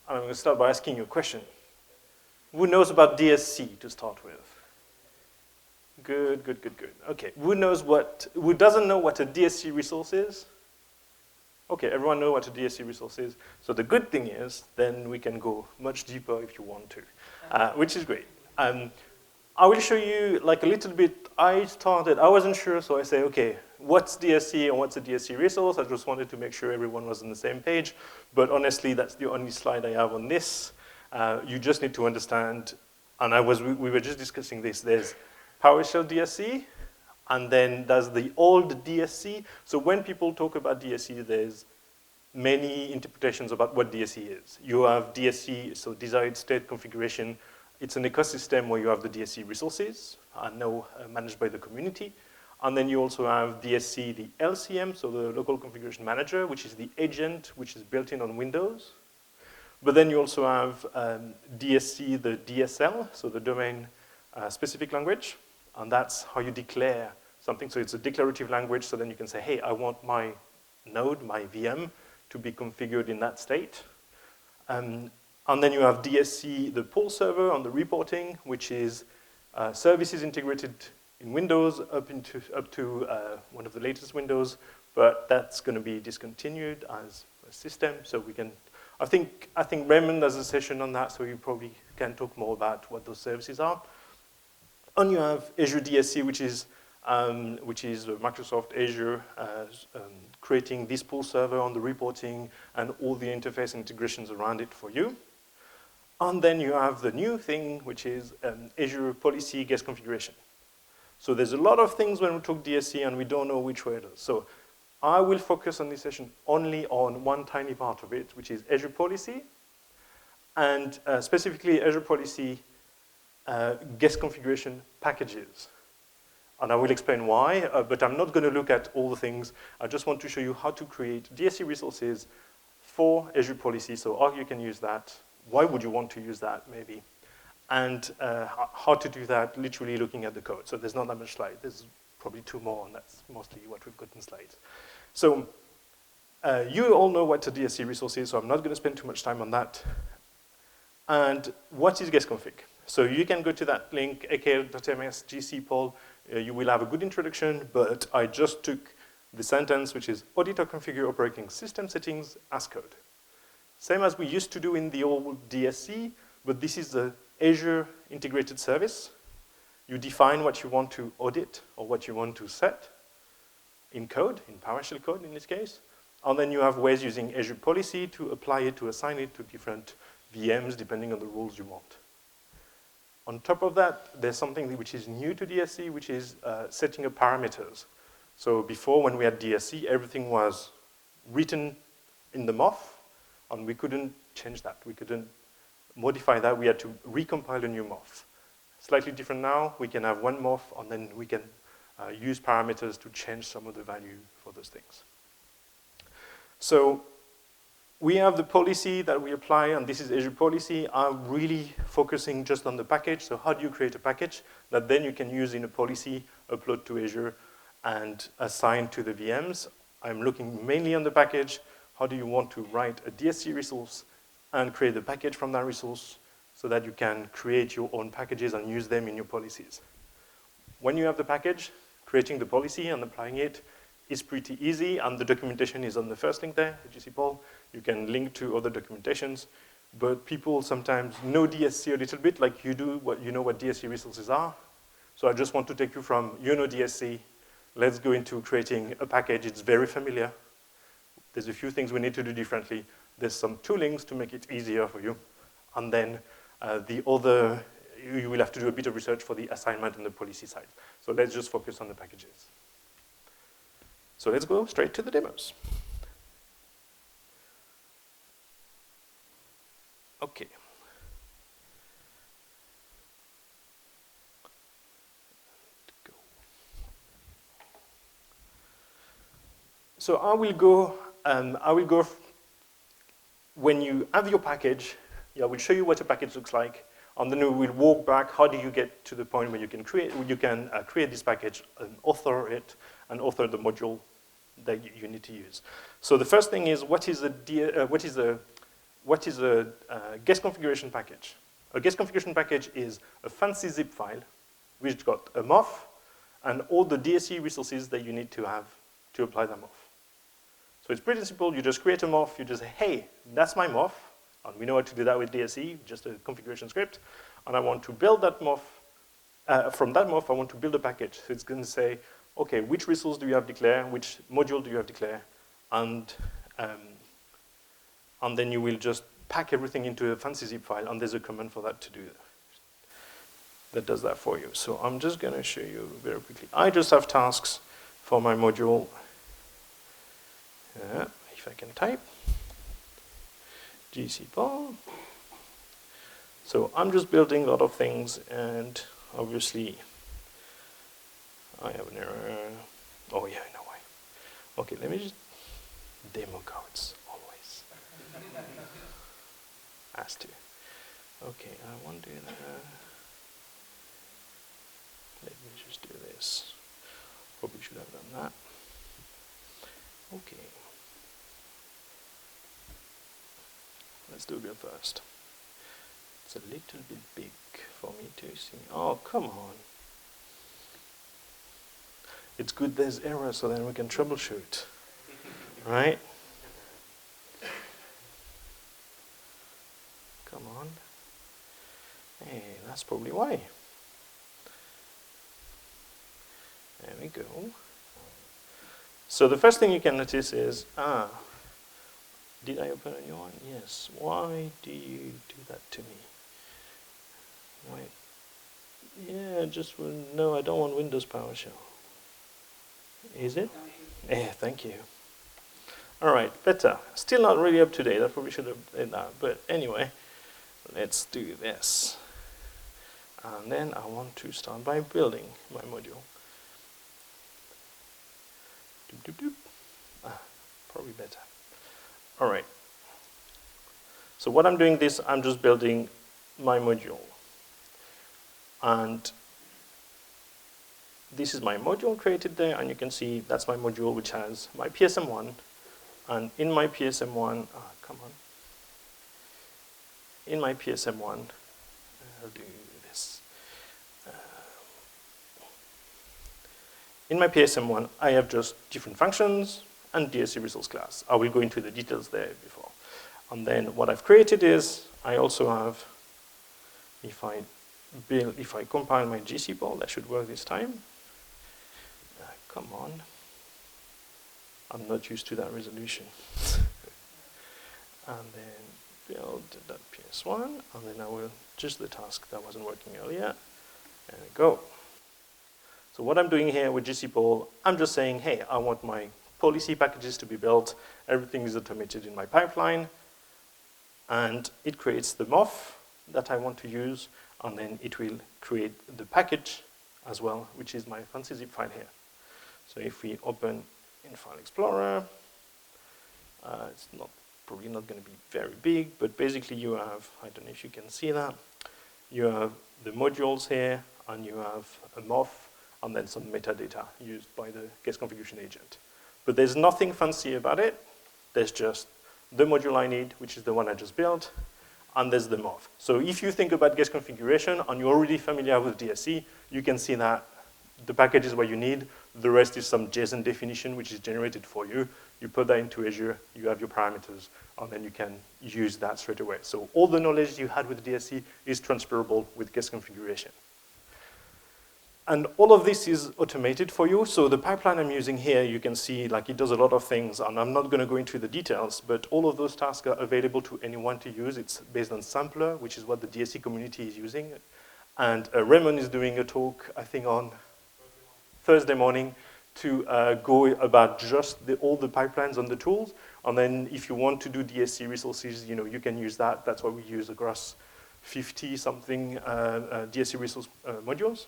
And I'm going to start by asking you a question. Who knows about DSC to start with? Good, good, good, good. Okay, who doesn't know what a DSC resource is? Okay, everyone knows what a DSC resource is. So the good thing is, then we can go much deeper if you want to, which is great. I will show you like a little bit. I wasn't sure, so I say, okay, what's DSC and what's a DSC resource? I just wanted to make sure everyone was on the same page. But honestly, that's the only slide I have on this. You just need to understand, and we were just discussing this, there's PowerShell DSC, and then there's the old DSC. So when people talk about DSC, there's many interpretations about what DSC is. You have DSC, so desired state configuration. It's an ecosystem where you have the DSC resources, now managed by the community. And then you also have DSC, the LCM, so the local configuration manager, which is the agent, which is built in on Windows. But then you also have DSC, the DSL, so the domain specific language. And that's how you declare something. So it's a declarative language, so then you can say, hey, I want my node, my VM, to be configured in that state. And then you have DSC, the pull server on the reporting, which is services integrated in Windows up to one of the latest Windows, but that's going to be discontinued as a system. So we can, I think Raymond has a session on that, so you probably can talk more about what those services are. And you have Azure DSC, which is Microsoft Azure creating this pull server on the reporting and all the interface integrations around it for you. And then you have the new thing, which is Azure Policy Guest Configuration. So there's a lot of things when we talk DSC and we don't know which way it is. So I will focus on this session only on one tiny part of it, which is Azure Policy, and specifically Azure Policy guest configuration packages. And I will explain why, but I'm not going to look at all the things. I just want to show you how to create DSC resources for Azure Policy, so how you can use that. Why would you want to use that, maybe? And how to do that, literally looking at the code. So there's not that much slide. There's probably 2 more, and that's mostly what we've got in slides. So you all know what a DSC resource is, so I'm not going to spend too much time on that. And what is guest config? So you can go to that link, akl.ms gcpol. You will have a good introduction, but I just took the sentence, which is audit or configure operating system settings as code. Same as we used to do in the old DSC, but this is the Azure integrated service. You define what you want to audit or what you want to set in code, in PowerShell code in this case. And then you have ways using Azure Policy to apply it, to assign it to different VMs depending on the rules you want. On top of that, there's something which is new to DSC, which is setting up parameters. So before, when we had DSC, everything was written in the MOF, and we couldn't change that. We couldn't modify that. We had to recompile a new MOF. Slightly different now. We can have one MOF, and then we can use parameters to change some of the value for those things. So we have the policy that we apply, and this is Azure Policy. I'm really focusing just on the package. So how do you create a package that then you can use in a policy, upload to Azure, and assign to the VMs? I'm looking mainly on the package. How do you want to write a DSC resource and create a package from that resource so that you can create your own packages and use them in your policies? When you have the package, creating the policy and applying it is pretty easy, and the documentation is on the first link there, gcpol. You can link to other documentations, but people sometimes know DSC a little bit like you do, you know what DSC resources are. So I just want to take you from, you know DSC, let's go into creating a package. It's very familiar. There's a few things we need to do differently. There's some toolings to make it easier for you. And then the other, you will have to do a bit of research for the assignment and the policy side. So let's just focus on the packages. So let's go straight to the demos. Okay. So I will go, when you have your package, I will show you what a package looks like, and then we will walk back, how do you get to the point where you can create this package and author it, and author the module that you need to use. So the first thing is, what is the what is a guest configuration package? A guest configuration package is a fancy zip file which got a MOF and all the DSC resources that you need to have to apply that MOF. So it's pretty simple. You just create a MOF. You just say, hey, that's my MOF. And we know how to do that with DSC, just a configuration script. And I want to build that MOF. From that MOF, I want to build a package. So it's going to say, okay, which resource do you have declared? Which module do you have declared? And then you will just pack everything into a fancy zip file, and there's a command for that to do that does that for you. So I'm just going to show you very quickly. I just have tasks for my module. If I can type. GC Paul. So I'm just building a lot of things, and obviously I have an error. Oh yeah, I know why. Okay, let me just demo codes always. Has to. Okay, I want to do that. Let me just do this. Probably should have done that. Okay. Let's do build first. It's a little bit big for me to see. Oh, come on. It's good there's error so then we can troubleshoot. Right? Come on. Hey, that's probably why. There we go. So the first thing you can notice is, did I open a new one? Yes. Why do you do that to me? Why? Yeah, no, I don't want Windows PowerShell. Is it? Yeah, thank you. All right, better. Still not really up to date. I probably should have done that. But anyway, let's do this. And then I want to start by building my module. Doop, doop, doop. Probably better. All right. So what I'm doing this, I'm just building my module. And this is my module created there, and you can see that's my module which has my PSM1. And in my PSM1, come on. In my PSM1, I'll do this. In my PSM1, I have just different functions and DSC resource class. I will go into the details there before. And then what I've created is, I also have, if I compile my GC poll, that should work this time. Come on. I'm not used to that resolution. And then build that PS1, and then I will just the task that wasn't working earlier. There we go. So what I'm doing here with GC poll, I'm just saying, hey, I want my policy packages to be built. Everything is automated in my pipeline. And it creates the MOF that I want to use, and then it will create the package as well, which is my fancy zip file here. So if we open in File Explorer, it's probably not going to be very big, but basically you have, I don't know if you can see that, you have the modules here, and you have a MOF, and then some metadata used by the guest configuration agent. But there's nothing fancy about it. There's just the module I need, which is the one I just built, and there's the MOF. So if you think about guest configuration, and you're already familiar with DSC, you can see that the package is what you need. The rest is some JSON definition, which is generated for you. You put that into Azure, you have your parameters, and then you can use that straight away. So all the knowledge you had with DSC is transferable with guest configuration. And all of this is automated for you. So the pipeline I'm using here, you can see like it does a lot of things, and I'm not going to go into the details, but all of those tasks are available to anyone to use. It's based on Sampler, which is what the DSC community is using. And Raymond is doing a talk, I think, on Thursday morning to go about just all the pipelines on the tools. And then if you want to do DSC resources, you can use that. That's what we use across 50-something DSC resource modules.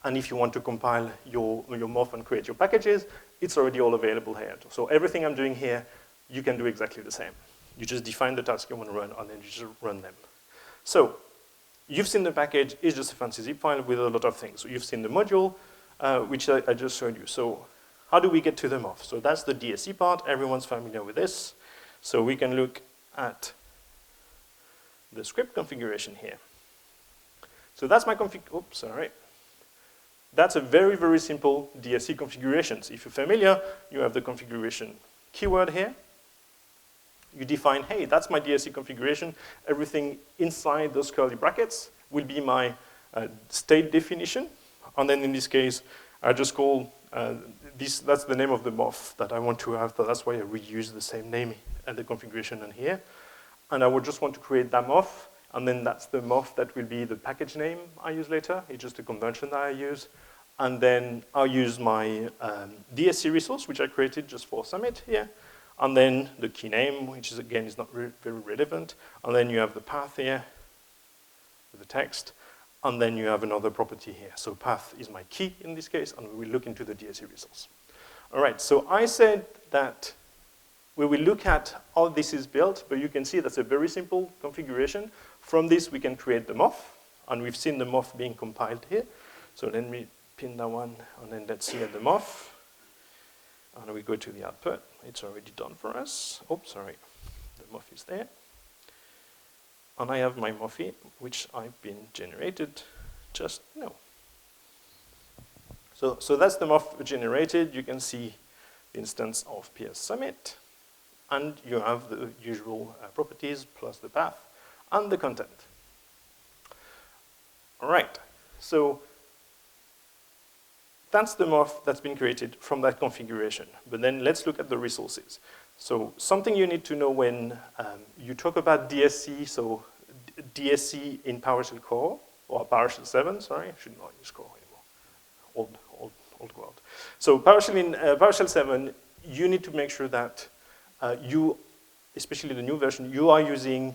And if you want to compile your MOF and create your packages, it's already all available here. So everything I'm doing here, you can do exactly the same. You just define the task you want to run, and then you just run them. So you've seen the package. It's just a fancy zip file with a lot of things. So you've seen the module, which I just showed you. So how do we get to the MOF? So that's the DSC part. Everyone's familiar with this. So we can look at the script configuration here. So that's my config, oops, sorry. That's a very, very simple DSC configuration. So if you're familiar, you have the configuration keyword here. You define, hey, that's my DSC configuration. Everything inside those curly brackets will be my state definition. And then in this case, I just call that's the name of the MOF that I want to have. So that's why I reuse the same name and the configuration in here. And I would just want to create that MOF. And then that's the MOF that will be the package name I use later. It's just a convention that I use. And then I'll use my DSC resource, which I created just for Summit here. And then the key name, which is, again, is not very relevant. And then you have the path here with the text. And then you have another property here. So path is my key in this case, and we will look into the DSC resource. All right, so I said that we will look at how this is built, but you can see that's a very simple configuration. From this, we can create the MOF, and we've seen the MOF being compiled here. So let me pin that one, and then let's see at the MOF. And we go to the output. It's already done for us. Oops, sorry. The MOF is there. And I have my MOF, which I've been generated just now. So that's the MOF generated. You can see the instance of PSHSummit. And you have the usual properties plus the path and the content. All right. So that's the MOF that's been created from that configuration. But then let's look at the resources. So something you need to know when you talk about DSC, so DSC in PowerShell Core, or PowerShell 7, sorry, I shouldn't use Core anymore, old world. So PowerShell in PowerShell 7, you need to make sure that you, especially the new version, you are using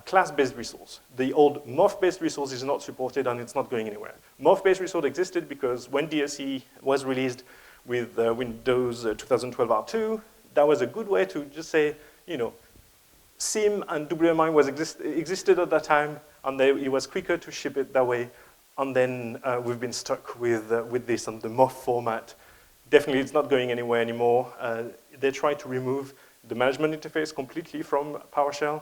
class-based resource. The old MOF-based resource is not supported and it's not going anywhere. MOF-based resource existed because when DSC was released with Windows 2012 R2, that was a good way to just say, you know, SIM and WMI existed at that time, and it was quicker to ship it that way. And then we've been stuck with this on the MOF format. Definitely, it's not going anywhere anymore. They tried to remove the management interface completely from PowerShell.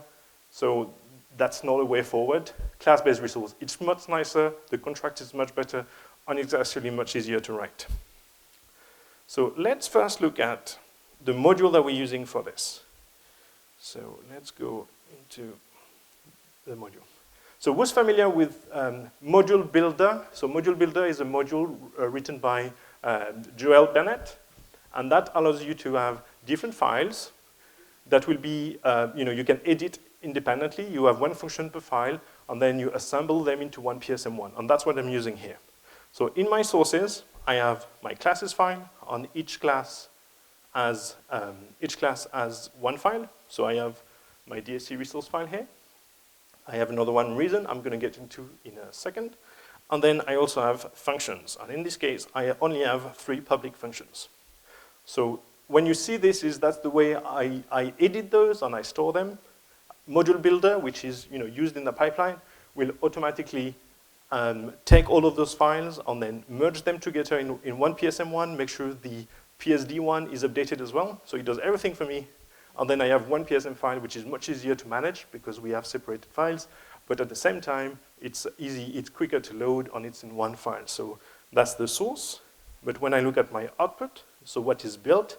So that's not a way forward. Class-based resource, it's much nicer, the contract is much better, and it's actually much easier to write. So let's first look at the module that we're using for this. So let's go into the module. So who's familiar with Module Builder? So Module Builder is a module written by Gael Bennett, and that allows you to have different files that will be, you can edit independently. You have one function per file, and then you assemble them into one PSM1, and that's what I'm using here. So in my sources, I have my classes file, on each class as one file. So I have my DSC resource file here. I have another one reason I'm going to get into in a second. And then I also have functions. And in this case, I only have 3 public functions. So when you see this, that's the way I edit those and I store them. Module Builder, which is used in the pipeline, will automatically take all of those files and then merge them together in one PSM1, make sure the PSD one is updated as well. So it does everything for me. And then I have one PSM file, which is much easier to manage because we have separated files. But at the same time, it's easy, it's quicker to load, and it's in one file. So that's the source. But when I look at my output, so what is built,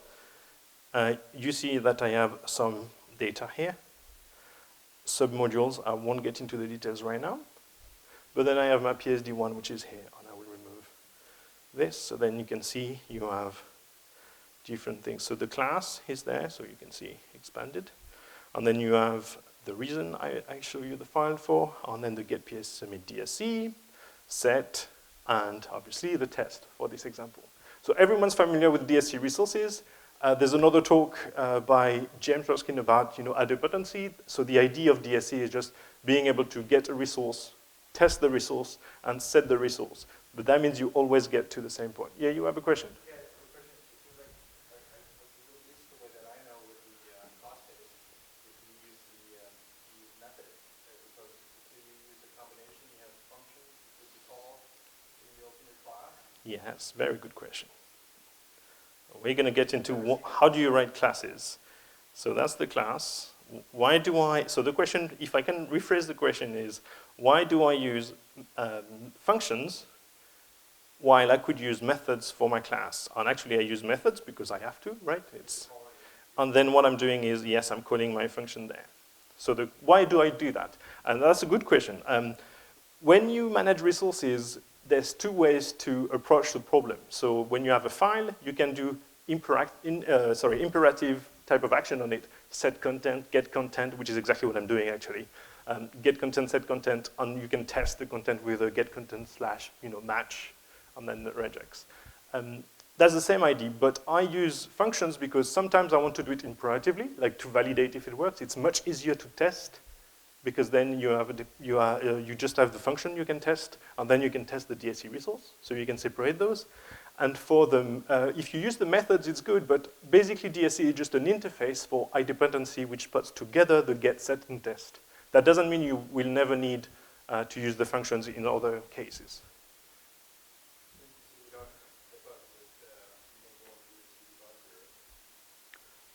you see that I have some data here. Submodules, I won't get into the details right now. But then I have my PSD one, which is here, and I will remove this. So then you can see you have different things. So the class is there, so you can see expanded. And then you have the reason I show you the file for, and then the get PSHSummit DSC, set, and obviously the test for this example. So everyone's familiar with DSC resources. There's another talk by James Ruskin about idempotency. So the idea of DSC is just being able to get a resource, test the resource, and set the resource. But that means you always get to the same point. Yeah, you have a question? Yes, very good question. We're going to get into how do you write classes. So that's the class, why do I, so the question, if I can rephrase the question is, why do I use functions while I could use methods for my class? And actually I use methods because I have to, right? And then what I'm doing is, yes, I'm calling my function there. So why do I do that? And that's a good question. When you manage resources, there's two ways to approach the problem. So when you have a file, you can do imperative type of action on it, set content, get content, which is exactly what I'm doing actually. Get content, set content, and you can test the content with a get content slash match, and then the regex. That's the same idea, but I use functions because sometimes I want to do it imperatively, like to validate if it works. It's much easier to test because then you just have the function you can test, and then you can test the DSC resource, so you can separate those. And for them, if you use the methods, it's good, but basically DSC is just an interface for iDependency which puts together the get, set, and test. That doesn't mean you will never need to use the functions in other cases.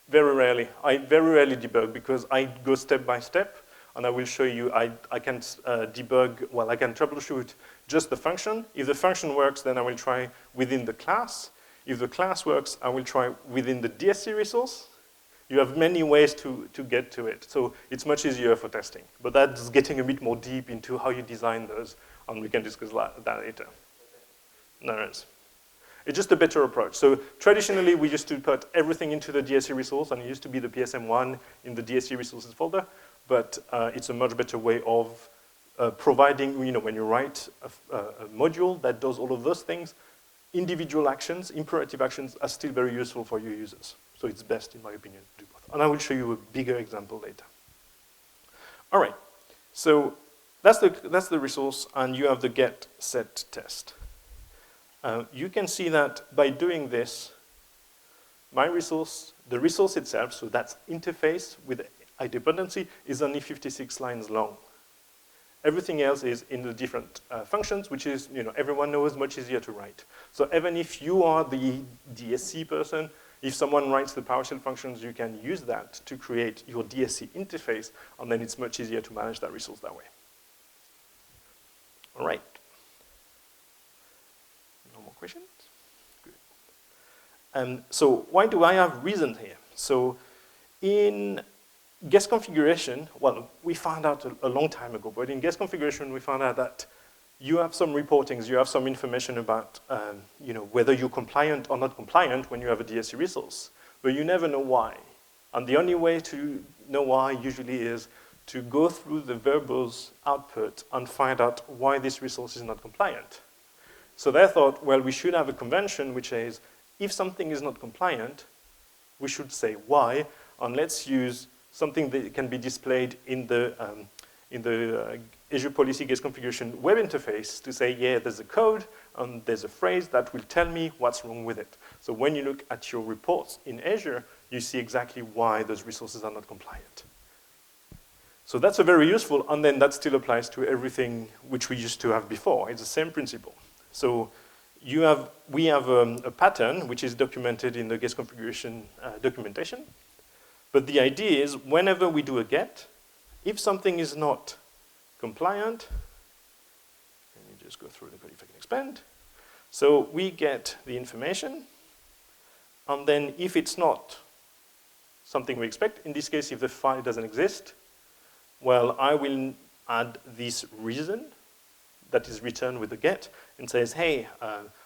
Very rarely. I very rarely debug because I go step by step, and I will show you I can debug, well, I can troubleshoot just the function. If the function works, then I will try within the class. If the class works, I will try within the DSC resource. You have many ways to get to it. So it's much easier for testing. But that's getting a bit more deep into how you design those, and we can discuss that later. No worries. It's just a better approach. So traditionally, we used to put everything into the DSC resource, and it used to be the PSM1 in the DSC resources folder. But it's a much better way of providing, when you write a module that does all of those things, individual actions, imperative actions are still very useful for your users. So it's best, in my opinion, to do both. And I will show you a bigger example later. All right, so that's the resource, and you have the get, set, test. You can see that by doing this, my resource, the resource itself, so that interface with iDependency is only 56 lines long. Everything else is in the different functions, which is, everyone knows, much easier to write. So even if you are the DSC person, if someone writes the PowerShell functions, you can use that to create your DSC interface, and then it's much easier to manage that resource that way. All right. No more questions? Good. So why do I have reasons here? So in guest configuration, well, we found out a long time ago, but in guest configuration, we found out that you have some reportings, you have some information about whether you're compliant or not compliant when you have a DSC resource, but you never know why. And the only way to know why usually is to go through the verbose output and find out why this resource is not compliant. So they thought, well, we should have a convention which is, if something is not compliant, we should say why, and let's use something that can be displayed in the Azure Policy Guest Configuration web interface to say, yeah, there's a code and there's a phrase that will tell me what's wrong with it. So when you look at your reports in Azure, you see exactly why those resources are not compliant. So that's a very useful, and then that still applies to everything which we used to have before. It's the same principle. So we have a pattern which is documented in the guest configuration documentation. But the idea is whenever we do a get, if something is not compliant, let me just go through the code if I can expand. So we get the information, and then if it's not something we expect, in this case, if the file doesn't exist, well, I will add this reason that is returned with the get and says, hey,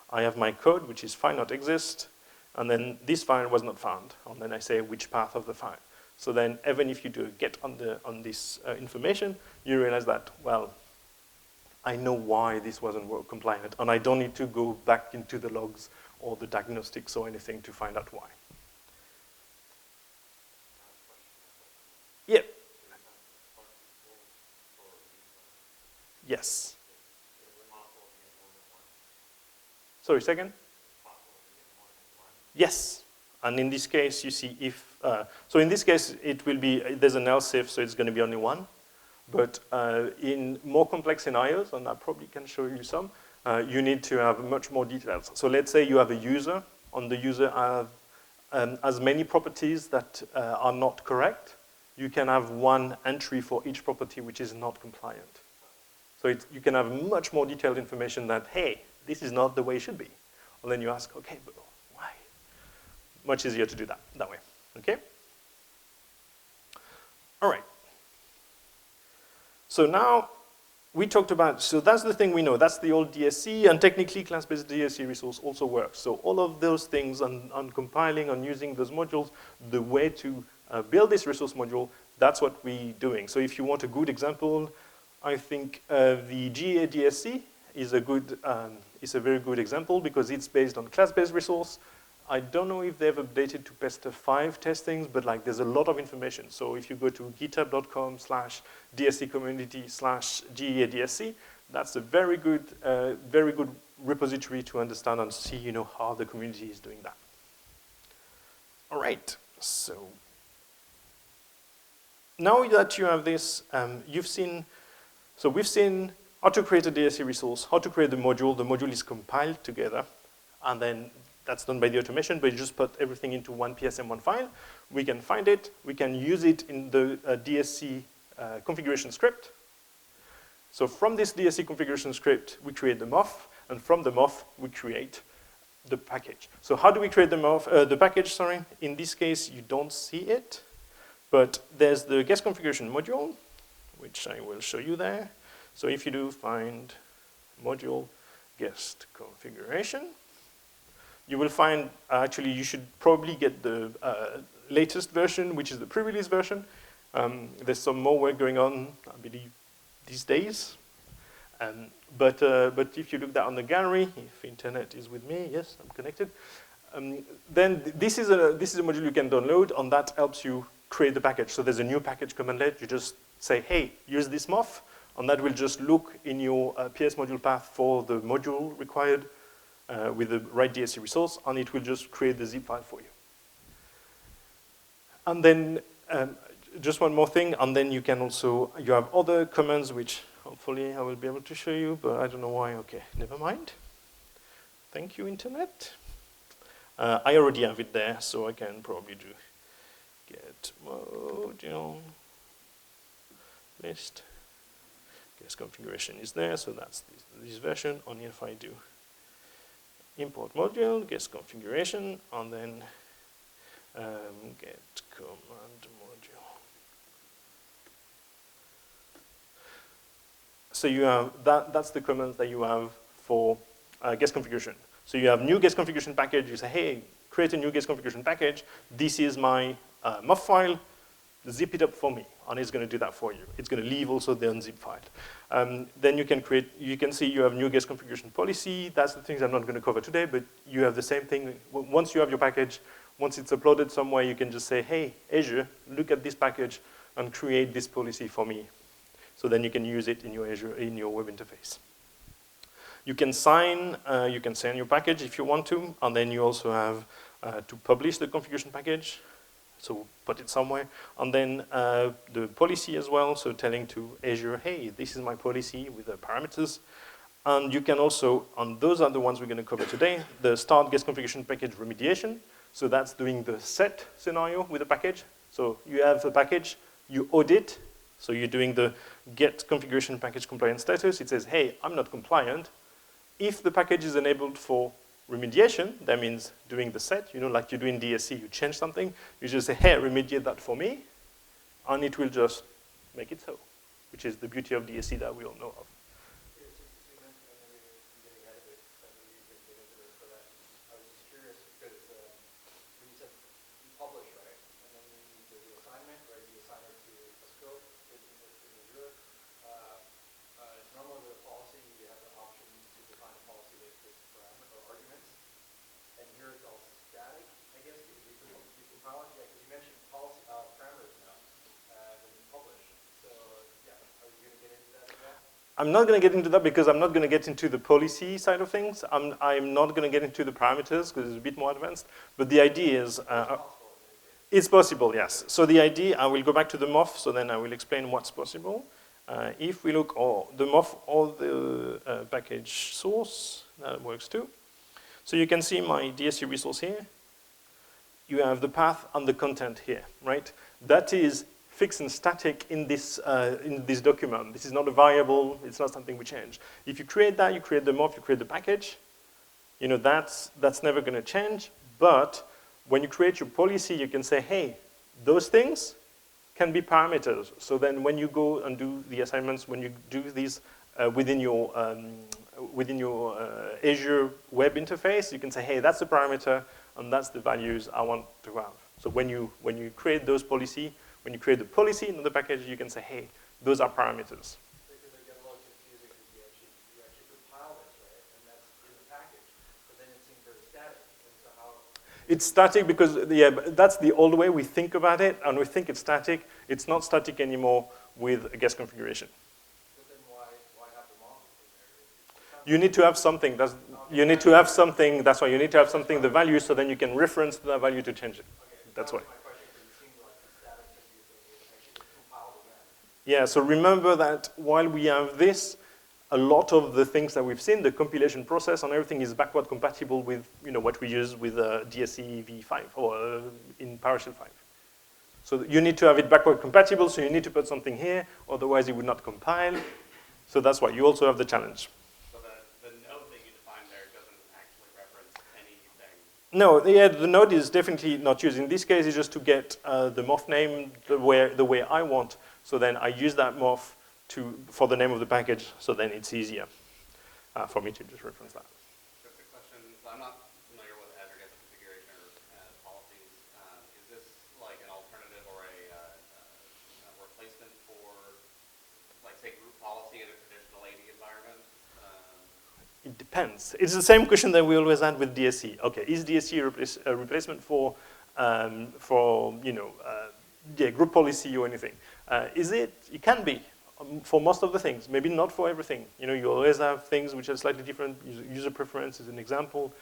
I have my code, which is file not exist, and then this file was not found, and then I say which path of the file. So then even if you do a get on this information, you realize that, well, I know why this wasn't compliant, and I don't need to go back into the logs or the diagnostics or anything to find out why. Yeah. Yes. Sorry, second? Yes. And in this case, you see if, so in this case, it will be, there's an else if, so it's going to be only one. But in more complex scenarios, and I probably can show you some, you need to have much more details. So let's say you have a user, and the user has many properties that are not correct. you can have one entry for each property which is not compliant. So you can have much more detailed information that, hey, this is not the way it should be. And then you ask, okay, but why? Much easier to do that way, okay? All right. So now we talked about, so that's the thing we know. That's the old DSC, and technically class-based DSC resource also works. So all of those things on compiling, on using those modules, the way to build this resource module, that's what we're doing. So if you want a good example, I think the GA DSC is a very good example because it's based on class-based resource. I don't know if they've updated to Pester 5 testings, but like there's a lot of information. So if you go to github.com/DSC community/GEADSC, that's a very good repository to understand and see, how the community is doing that. All right, so now that you have this, we've seen how to create a DSC resource, how to create the module. The module is compiled together, and then that's done by the automation, but you just put everything into one PSM1 file. We can find it. We can use it in the DSC configuration script. So from this DSC configuration script, we create the MOF, and from the MOF, we create the package. So how do we create the package, sorry? In this case, you don't see it, but there's the guest configuration module, which I will show you there. So if you do find module guest configuration, you will find, actually, you should probably get the latest version, which is the pre-release version. There's some more work going on, I believe, these days. But if you look down on the gallery, if internet is with me, yes, I'm connected, then this is a module you can download, and that helps you create the package. So there's a new package commandlet. You just say, hey, use this MOF, and that will just look in your PS module path for the module required with the right DSC resource, and it will just create the zip file for you. And then just one more thing, and then you have other commands which hopefully I will be able to show you, but I don't know why. Okay, never mind. Thank you, internet. I already have it there, so I can probably do get module list. Guest configuration is there, so that's this version. Only if I do import module, guest configuration, and then get command module. So you have that's the command that you have for guest configuration. So you have new guest configuration package. You say, hey, create a new guest configuration package. This is my MOF file. Zip it up for me, and it's going to do that for you. It's going to leave also the unzip file. Then you can see you have new guest configuration policy. That's the things I'm not going to cover today, but you have the same thing. Once you have your package, once it's uploaded somewhere, you can just say, hey, Azure, look at this package and create this policy for me. So then you can use it in your Azure, in your web interface. You can sign your package if you want to, and then you also have to publish the configuration package. So put it somewhere. And then the policy as well, so telling to Azure, hey, this is my policy with the parameters. And you can also, and those are the ones we're going to cover today, the start guest configuration package remediation. So that's doing the set scenario with the package. So you have the package, you audit. So you're doing the get configuration package compliance status. It says, hey, I'm not compliant. If the package is enabled for remediation, that means doing the set, like you do in DSC, you change something, you just say, hey, remediate that for me, and it will just make it so, which is the beauty of DSC that we all know of. I'm not going to get into that because I'm not going to get into the policy side of things. I'm not going to get into the parameters because it's a bit more advanced. But the idea is, it's possible, yes. So the idea, I will go back to the MOF, so then I will explain what's possible. If we look at the MOF or the package source, that works too. So you can see my DSC resource here. You have the path and the content here, right? That is fixed and static in this document. This is not a variable. It's not something we change. If you create that, you create the morph, you create the package. You know, that's never going to change. But when you create your policy, you can say, hey, those things can be parameters. So then when you go and do the assignments, when you do these within your Azure web interface, you can say, hey, that's the parameter, and that's the values I want to have. So when you create those policy, when you create the policy in the package, you can say, hey, those are parameters. Because they get a little confusing because you actually compile this, right? And that's in the package. But then it seems very static. And so how... It's static because, yeah, that's the old way we think about it, and we think it's static. It's not static anymore with a guest configuration. But then why have the model in there? You need to have something. You need to have something. That's why you need to have something, the value, so then you can reference the value to change it. Okay, that's why. My question, because it seemed like the static confusing is actually compiled again. Yeah, so remember that while we have this, a lot of the things that we've seen, the compilation process and everything is backward compatible with what we use with DSC v5 or in PowerShell 5. So you need to have it backward compatible, so you need to put something here, otherwise it would not compile. So that's why you also have the challenge. So the node that you define there doesn't actually reference anything? No, yeah, the node is definitely not used. In this case, it's just to get the morph name the way I want. So then I use that morph for the name of the package, so then it's easier for me to just reference that. Just a question. I'm not familiar with Azure guest configuration or policies. Is this like an alternative or a replacement for, like, say, group policy in a traditional AD environment? It depends. It's the same question that we always had with DSC. Okay, is DSC a replacement for group policy or anything? Is it? It can be. For most of the things, maybe not for everything. You always have things which are slightly different. User preference is an example.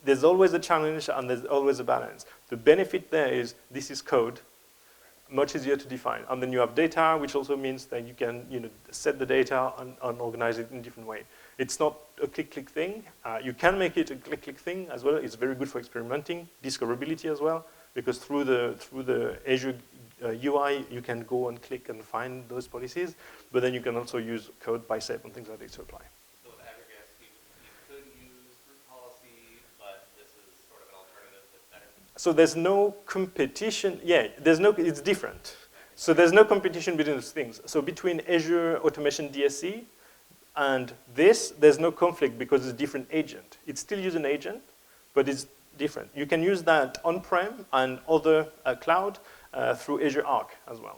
There's always a challenge and there's always a balance. The benefit there is this is code, much easier to define. And then you have data, which also means that you can set the data and organize it in a different way. It's not a click-click thing. You can make it a click-click thing as well. It's very good for experimenting, discoverability as well, because through the Azure UI, you can go and click and find those policies, but then you can also use code bicep and things like that to apply. So with Azure guest, you could use group policy, but this is sort of an alternative that's better? So there's no competition. Yeah, it's different. So there's no competition between those things. So between Azure Automation DSC and this, there's no conflict because it's a different agent. It still uses an agent, but it's different. You can use that on-prem and other cloud through Azure Arc as well.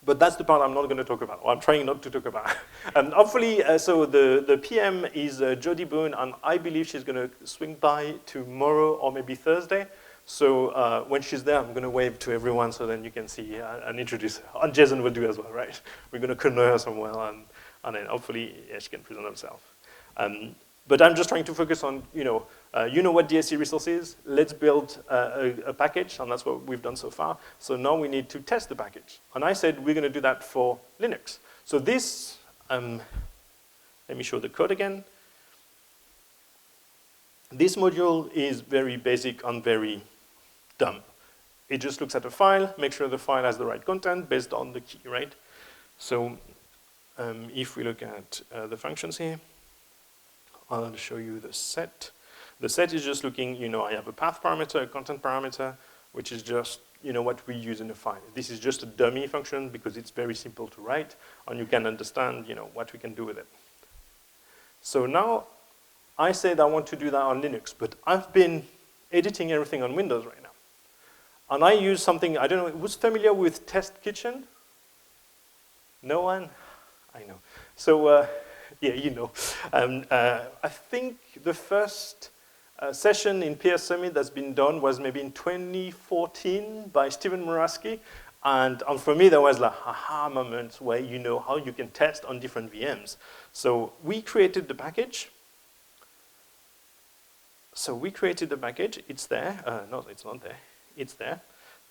But that's the part I'm not going to talk about, or I'm trying not to talk about. And hopefully, so the PM is Jody Boone, and I believe she's going to swing by tomorrow or maybe Thursday. So when she's there, I'm going to wave to everyone so then you can see and introduce her. And Jason will do as well, right? We're going to corner her somewhere, and then hopefully she can present herself. But I'm just trying to focus on, you know what DSC resource is. Let's build a package, and that's what we've done so far. So now we need to test the package. And I said we're going to do that for Linux. So this, let me show the code again. This module is very basic and very dumb. It just looks at a file, makes sure the file has the right content based on the key, right? So if we look at the functions here, I'll show you the set. The set is just looking, I have a path parameter, a content parameter, which is just, what we use in a file. This is just a dummy function because it's very simple to write, and you can understand, what we can do with it. So now, I said I want to do that on Linux, but I've been editing everything on Windows right now. And I use something, I don't know, who's familiar with Test Kitchen? No one? I know. So, yeah, you know. I think the first session in PSHSummit that's been done was maybe in 2014 by Steven Murawski. And for me, there was like aha moments where you know how you can test on different VMs. So we created the package. It's there. No, it's not there. It's there.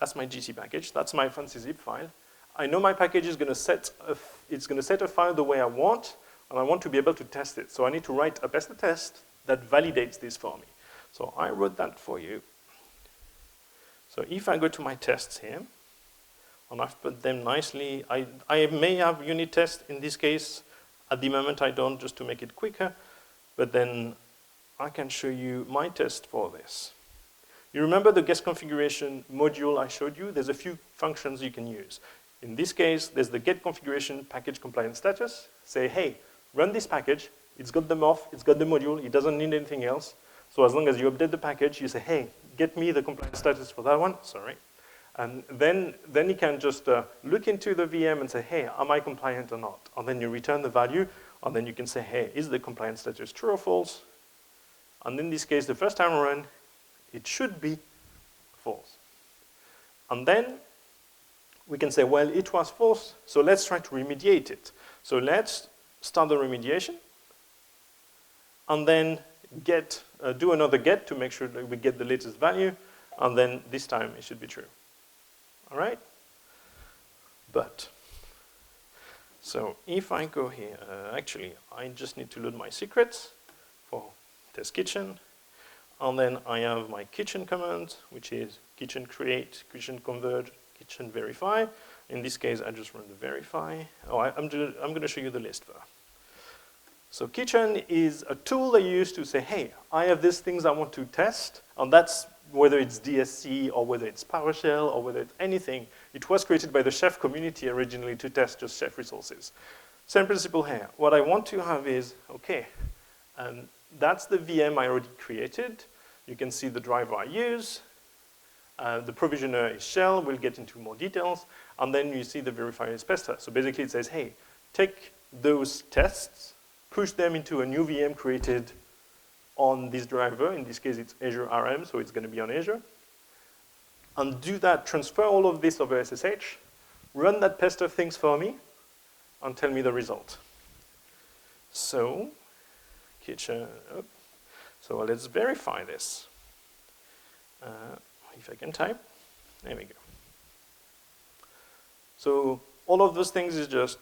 That's my GC package. That's my fancy zip file. I know my package is going to set a file the way I want, and I want to be able to test it. So I need to write a best test that validates this for me. So I wrote that for you. So if I go to my tests here, And I've put them nicely. I may have unit test in this case. At the moment, I don't, just to make it quicker. But then I can show you my test for this. You remember the guest configuration module I showed you? There's a few functions you can use. In this case, there's the get configuration package compliance status. Say, hey, run this package. It's got the MOF, it's got the module, it doesn't need anything else. So as long as you update the package, you say, hey, get me the compliance status for that one, sorry. And then you can just look into the VM and say, hey, am I compliant or not? And then you return the value, and then you can say, hey, is the compliance status true or false? And in this case, the first time run, it should be false. And then we can say, well, it was false, so let's try to remediate it. So let's start the remediation, and then do another get to make sure that we get the latest value, and then this time it should be true. All right? But, so if I go here, actually, I just need to load my secrets for test kitchen, and then I have my kitchen command, which is kitchen create, kitchen converge, kitchen verify. In this case, I just run the verify. Oh, I'm going to show you the list first. So kitchen is a tool I use to say, hey, I have these things I want to test, and that's whether it's DSC or whether it's PowerShell or whether it's anything. It was created by the Chef community originally to test just Chef resources. Same principle here. What I want to have is, okay, that's the VM I already created. You can see the driver I use. The provisioner is shell. We'll get into more details. And then you see the verifier is pester. So basically it says, hey, take those tests, push them into a new VM created on this driver. In this case, it's Azure RM, so it's going to be on Azure. And do that, transfer all of this over SSH, run that pester things for me, and tell me the result. So, kitchen, so let's verify this. If I can type, there we go. So all of those things is just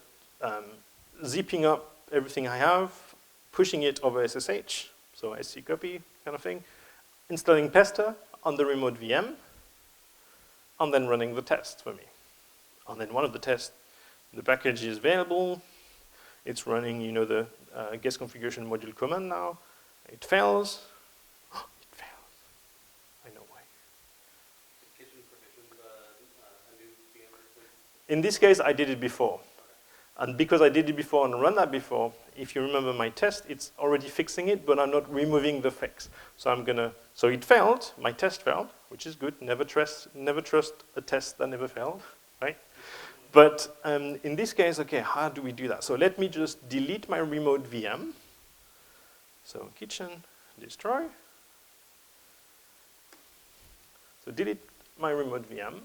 zipping up everything I have, pushing it over SSH, so SC copy kind of thing, installing pester on the remote VM, and then running the test for me. And then one of the tests, the package is available, it's running, you know, the guest configuration module command now, it fails, it fails, I know why. Did kitchen provision a new VM replace? In this case, I did it before. And because I did it before and run that before, if you remember my test, it's already fixing it, but I'm not removing the fix. So so it failed, my test failed, which is good. Never trust a test that never failed, right? But in this case, okay, how do we do that? So let me just delete my remote VM. So kitchen, destroy. So delete my remote VM.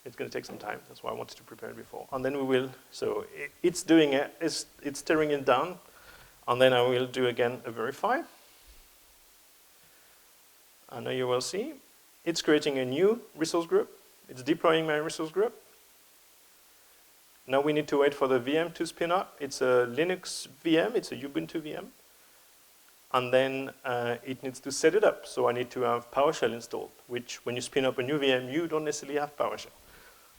It's going to take some time. That's why I wanted to prepare it before. And then we will, so it's doing it, it's tearing it down. And then I will do again a verify. And now you will see, it's creating a new resource group. It's deploying my resource group. Now we need to wait for the VM to spin up. It's a Linux VM, it's a Ubuntu VM. And then it needs to set it up. So I need to have PowerShell installed, which when you spin up a new VM, you don't necessarily have PowerShell.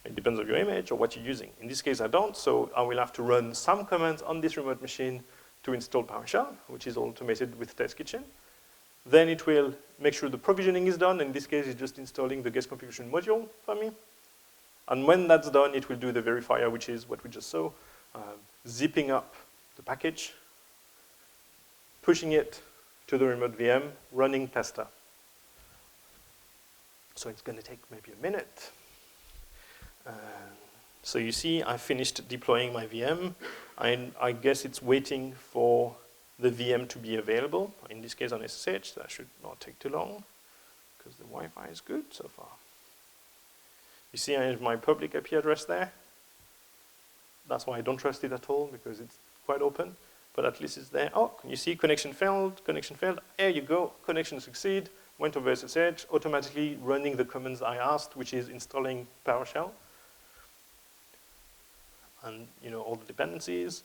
It depends on your image or what you're using. In this case, I don't, so I will have to run some commands on this remote machine to install PowerShell, which is automated with Test Kitchen. Then it will make sure the provisioning is done. In this case, it's just installing the guest configuration module for me. And when that's done, it will do the verifier, which is what we just saw, zipping up the package, pushing it to the remote VM, running pester. So it's going to take maybe a minute. So you see, I finished deploying my VM. I guess it's waiting for the VM to be available. In this case on SSH, that should not take too long because the Wi-Fi is good so far. You see I have my public IP address there. That's why I don't trust it at all because it's quite open, but at least it's there. Oh, you see connection failed, there you go, connection succeed, went over SSH, automatically running the commands I asked, which is installing PowerShell. And you know all the dependencies.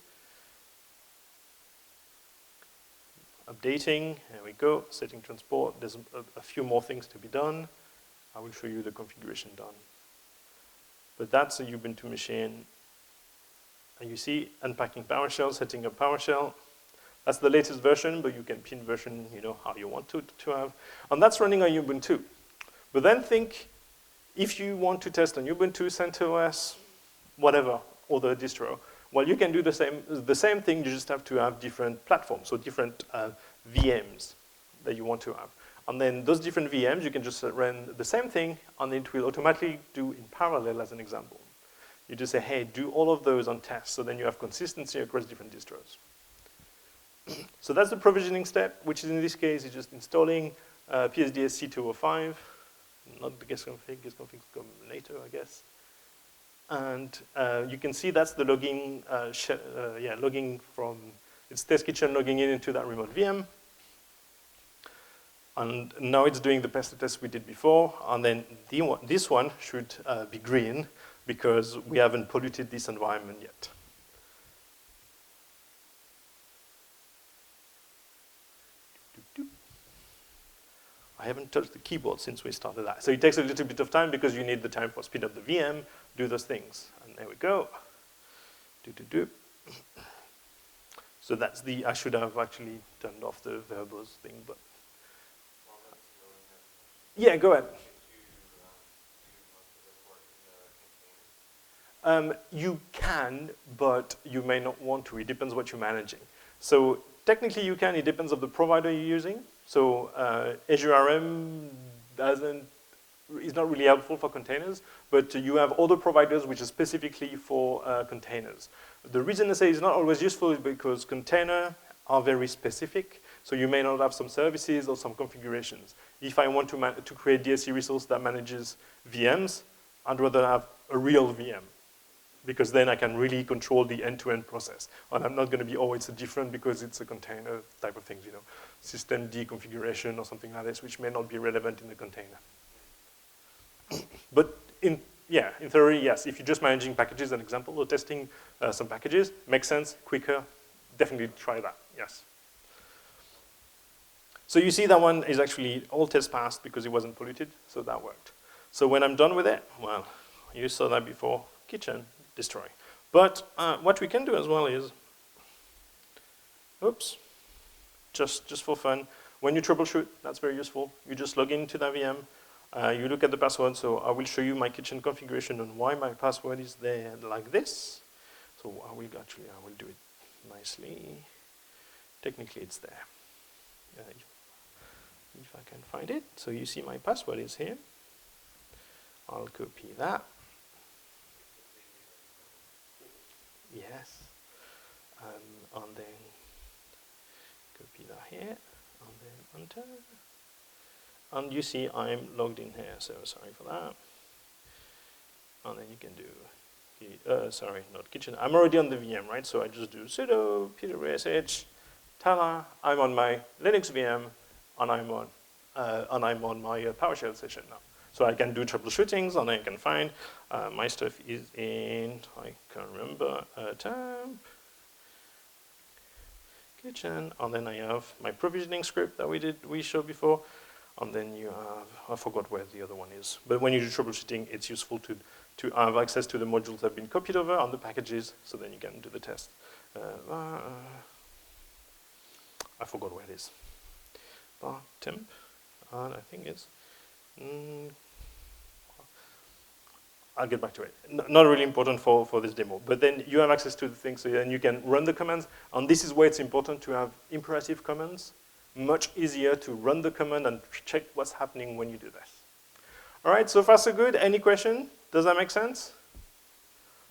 Updating, there we go, setting transport. There's a few more things to be done. I will show you the configuration done. But that's a Ubuntu machine. And you see, unpacking PowerShell, setting up PowerShell. That's the latest version, but you can pin version, how you want to have. And that's running on Ubuntu. But then think, if you want to test on Ubuntu, CentOS, whatever, other distro, well, you can do the same thing, you just have to have different platforms, so different VMs that you want to have. And then those different VMs, you can just run the same thing, and it will automatically do in parallel, as an example. You just say, hey, do all of those on test, so then you have consistency across different distros. So that's the provisioning step, which is in this case is just installing PSDSC 205, not the guest config come later, I guess. And you can see that's the logging, logging from its test kitchen, logging into that remote VM. And now it's doing the pest test we did before, and then this one should be green because we haven't polluted this environment yet. I haven't touched the keyboard since we started that. So it takes a little bit of time because you need the time for speed up the VM, do those things. And there we go. So that's I should have actually turned off the verbose thing, but. Yeah, go ahead. You can, but you may not want to. It depends what you're managing. So technically you can, it depends on the provider you're using. So Azure RM is not really helpful for containers, but you have other providers which are specifically for containers. The reason I say it's not always useful is because containers are very specific, so you may not have some services or some configurations. If I want to create DSC resource that manages VMs, I'd rather have a real VM, because then I can really control the end-to-end process. And I'm not going to be, oh, it's different because it's a container type of things, system D configuration or something like this, which may not be relevant in the container. But in theory, yes, if you're just managing packages, an example, or testing some packages, makes sense, quicker, definitely try that, yes. So you see that one is actually all tests passed because it wasn't polluted, so that worked. So when I'm done with it, well, you saw that before, kitchen, destroy. But what we can do as well is, oops, just for fun, when you troubleshoot, that's very useful. You just log into that VM, you look at the password, so I will show you my kitchen configuration and why my password is there like this. So I will do it nicely. Technically it's there. If I can find it. So you see my password is here. I'll copy that. Yes. And then copy that here, and then enter. And you see I'm logged in here, so sorry for that. And then you can do, sorry, not kitchen. I'm already on the VM, right? So I just do sudo pwsh tala. I'm on my Linux VM, and I'm on my PowerShell session now. So I can do troubleshootings, and I can find my stuff is in, I can't remember, temp, kitchen, and then I have my provisioning script that we showed before, and then you have, I forgot where the other one is, but when you do troubleshooting, it's useful to have access to the modules that have been copied over on the packages, so then you can do the test. I forgot where it is. Temp, and I think it's, I'll get back to it. Not really important for this demo, but then you have access to the things, so then you can run the commands, and this is where it's important to have imperative commands. Much easier to run the command and check what's happening when you do this. All right, so far so good. Any question? Does that make sense?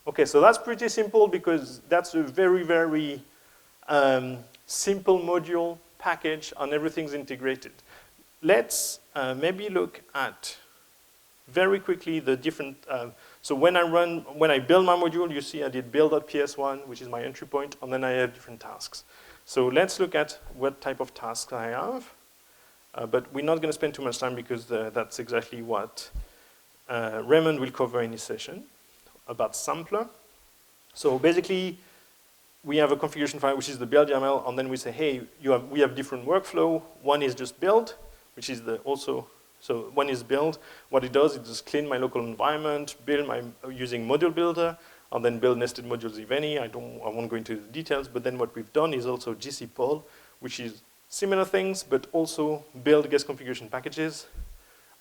Okay, so that's pretty simple because that's a very, very simple module package and everything's integrated. Let's maybe look at very quickly the different, so when I build my module, you see I did build.ps1, which is my entry point, and then I have different tasks. So let's look at what type of tasks I have, but we're not going to spend too much time because that's exactly what Raymond will cover in his session about sampler. So basically, we have a configuration file, which is the build YAML, and then we say, hey, we have different workflow. One is just build, which is also So when it's built, what it does is just clean my local environment, build my using module builder, and then build nested modules if any. I won't go into the details, but then what we've done is also GC poll, which is similar things, but also build guest configuration packages.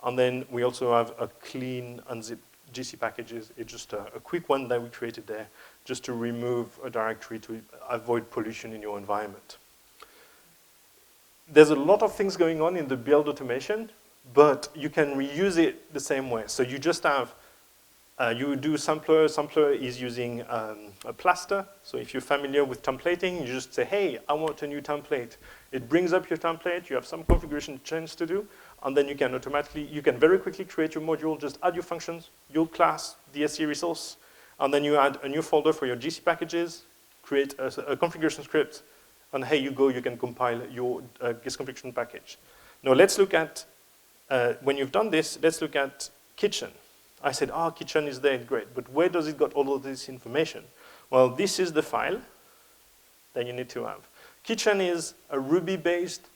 And then we also have a clean unzip GC packages. It's just a quick one that we created there, just to remove a directory to avoid pollution in your environment. There's a lot of things going on in the build automation, but you can reuse it the same way. So you just have, you do sampler. Sampler is using a plaster. So if you're familiar with templating, you just say, hey, I want a new template. It brings up your template. You have some configuration change to do. And then you can very quickly create your module, just add your functions, your class, DSC resource, and then you add a new folder for your GC packages, create a configuration script, and hey, you go, you can compile your guest configuration package. Now let's look at, when you've done this, let's look at kitchen. I said, kitchen is there, great, but where does it got all of this information? Well, this is the file that you need to have. Kitchen is a Ruby-based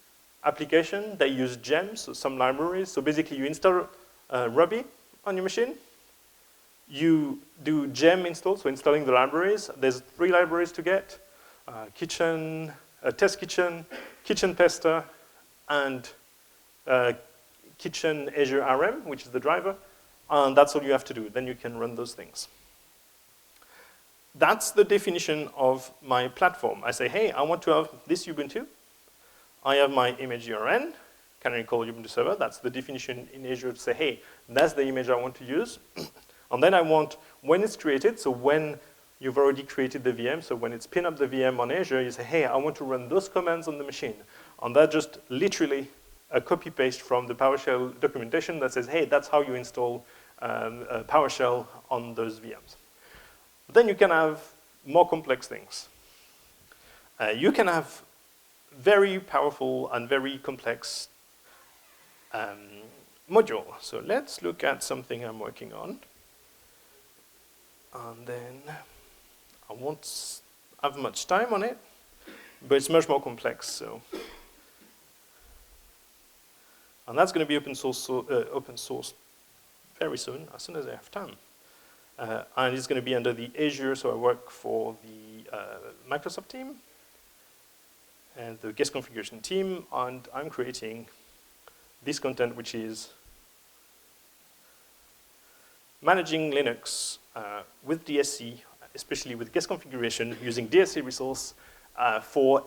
application. They use gems, so some libraries. So basically, you install Ruby on your machine. You do gem install, so installing the libraries. There's 3 libraries to get: kitchen, test kitchen, kitchen tester, and kitchen Azure RM, which is the driver. And that's all you have to do. Then you can run those things. That's the definition of my platform. I say, hey, I want to have this Ubuntu. I have my image URN, canonical Ubuntu server. That's the definition in Azure to say, hey, that's the image I want to use. And then I want, when it's created, so when you've already created the VM, so when it's pinned up the VM on Azure, you say, hey, I want to run those commands on the machine. And that just literally a copy-paste from the PowerShell documentation that says, hey, that's how you install PowerShell on those VMs. Then you can have more complex things. You can have very powerful and very complex module. So let's look at something I'm working on. And then I won't have much time on it, but it's much more complex. So, and that's going to be open source very soon, as soon as I have time. And it's going to be under the Azure, so I work for the Microsoft team and the guest configuration team, and I'm creating this content, which is managing Linux with DSC, especially with guest configuration, using DSC resource for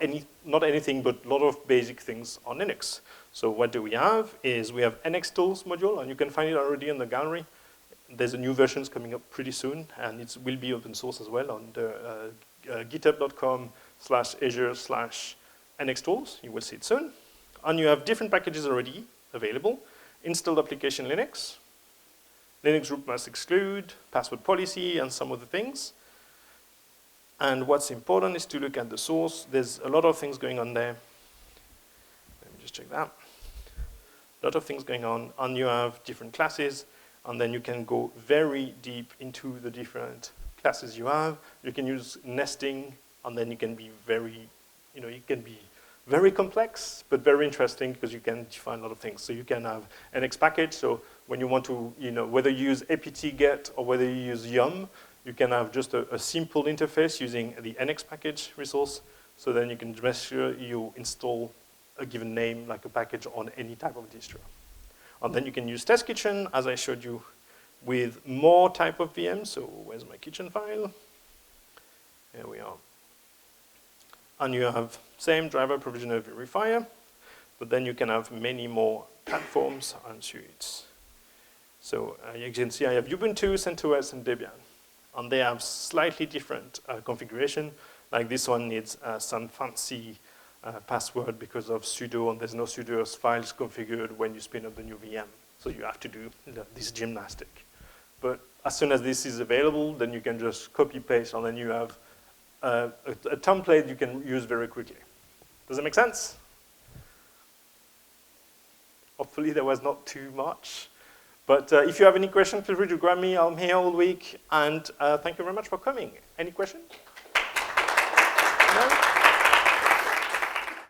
not anything, but a lot of basic things on Linux. So what do we have is we have NX tools module, and you can find it already in the gallery. There's a new versions coming up pretty soon, and it will be open source as well on the github.com/azure/NX tools. You will see it soon. And you have different packages already available. Installed application Linux, Linux root must exclude, password policy, and some other things. And what's important is to look at the source. There's a lot of things going on there. Let me just check that. A lot of things going on, and you have different classes, and then you can go very deep into the different classes you have. You can use nesting, and then you can be very, very complex, but very interesting because you can define a lot of things. So you can have NX package. So when you want to, whether you use apt-get or whether you use yum, you can have just a simple interface using the NX package resource. So then you can make sure you install a given name, like a package on any type of distro. And then you can use test kitchen, as I showed you, with more type of VMs. So where's my kitchen file? Here we are. And you have same driver provisioner verifier, but then you can have many more platforms and suites. So you can see I have Ubuntu, CentOS, and Debian. And they have slightly different configuration. Like this one needs some fancy password because of sudo, and there's no sudo files configured when you spin up the new VM. So you have to do this gymnastic. But as soon as this is available, then you can just copy paste, and then you have a template you can use very quickly. Does that make sense? Hopefully there was not too much. But if you have any questions, feel free to grab me. I'm here all week. And thank you very much for coming. Any questions? No?